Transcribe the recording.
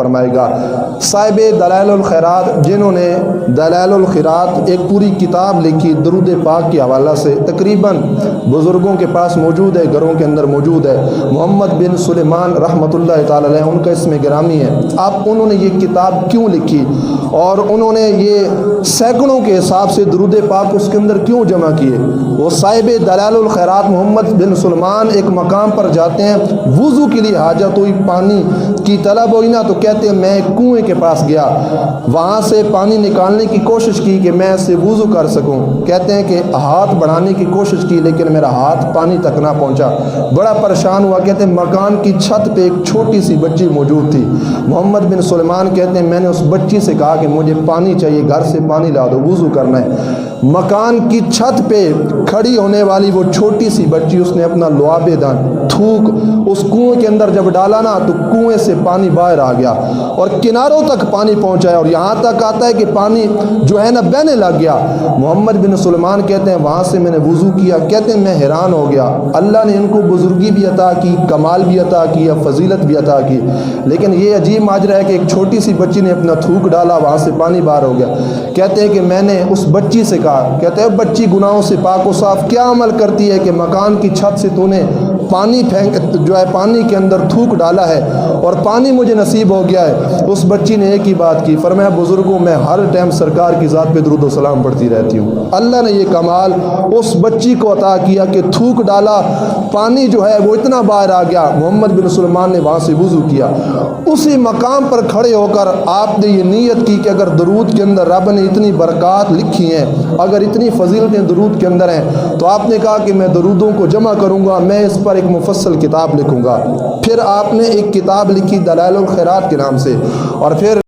فرمائے گا۔ صاحب دلائل الخیرات جنہوں نے دلائل الخیرات ایک پوری کتاب لکھی درود پاک کے حوالہ سے، تقریباً بزرگوں کے پاس موجود ہے، گھروں کے اندر موجود ہے، محمد بن سلیمان رحمۃ اللہ تعالی علیہ ان کا اسم گرامی ہے۔ اب انہوں نے یہ کتاب کیوں لکھی اور انہوں نے یہ سینکڑوں کے حساب سے درود پاک اس کے اندر کیوں جمع کیے؟ وہ صاحب دلائل الخیرات محمد بن سلیمان ایک مقام پر جاتے ہیں، وضو کے لیے حاجت ہوئی، پانی کی طلب ہوئی نا، تو کہتے ہیں میں کنویں کے پاس گیا، وہاں سے پانی نکالنے کی کوشش کی کہ میں اسے وضو کر سکوں۔ کہتے ہیں کہ ہاتھ بڑھانے کی کوشش کی لیکن میرا ہاتھ پانی تک نہ پہنچا، بڑا پریشان ہوا۔ کہتے ہیں مکان کی چھت پہ ایک چھوٹی سی بچی موجود تھی، محمد بن سلیمان کہتے ہیں میں نے اس بچی سے کہا کہ مجھے پانی چاہیے، گھر سے پانی لا دو، وضو کرنا ہے۔ مکان کی چھت پہ کھڑی ہونے والی وہ چھوٹی سی بچی، اس نے اپنا لعاب دان تھوک اس کنویں کے اندر جب ڈالا نا تو کنویں سے پانی باہر آ گیا اور کناروں تک پانی پہنچا ہے، اور یہاں تک آتا ہے کہ پانی جو ہے نا بہنے لگ گیا۔ محمد بن سلیمان کہتے ہیں وہاں سے میں نے وضو کیا، کہتے ہیں میں حیران ہو گیا، اللہ نے ان کو بزرگی بھی عطا کی، کمال بھی عطا کی، فضیلت بھی عطا کی، لیکن یہ عجیب ماجرا ہے کہ ایک چھوٹی سی بچی نے اپنا تھوک ڈالا، وہاں سے پانی باہر ہو گیا۔ کہتے ہیں کہ میں نے اس بچی سے کہا، کہتے ہیں بچی گناہوں سے پاک و صاف کیا عمل کرتی ہے کہ مکان کی چھت سے تو نے پانی پھینک جو ہے پانی کے اندر تھوک ڈالا ہے اور پانی مجھے نصیب ہو گیا ہے۔ اس بچی نے ایک ہی بات کی، فرمایا بزرگوں میں ہر ٹائم سرکار کی ذات پہ درود و سلام پڑھتی رہتی ہوں۔ اللہ نے یہ کمال اس بچی کو عطا کیا کہ تھوک ڈالا، پانی جو ہے وہ اتنا باہر آ گیا۔ محمد بن سلیمان نے وہاں سے وضو کیا، اسی مقام پر کھڑے ہو کر آپ نے یہ نیت کی کہ اگر درود کے اندر رب نے اتنی برکات لکھی ہیں، اگر اتنی فضیلتیں درود کے اندر ہیں، تو آپ نے کہا کہ میں درودوں کو جمع کروں گا، میں اس پر ایک مفصل کتاب لکھوں گا۔ پھر آپ نے ایک کتاب لکھی دلائل الخیرات کے نام سے، اور پھر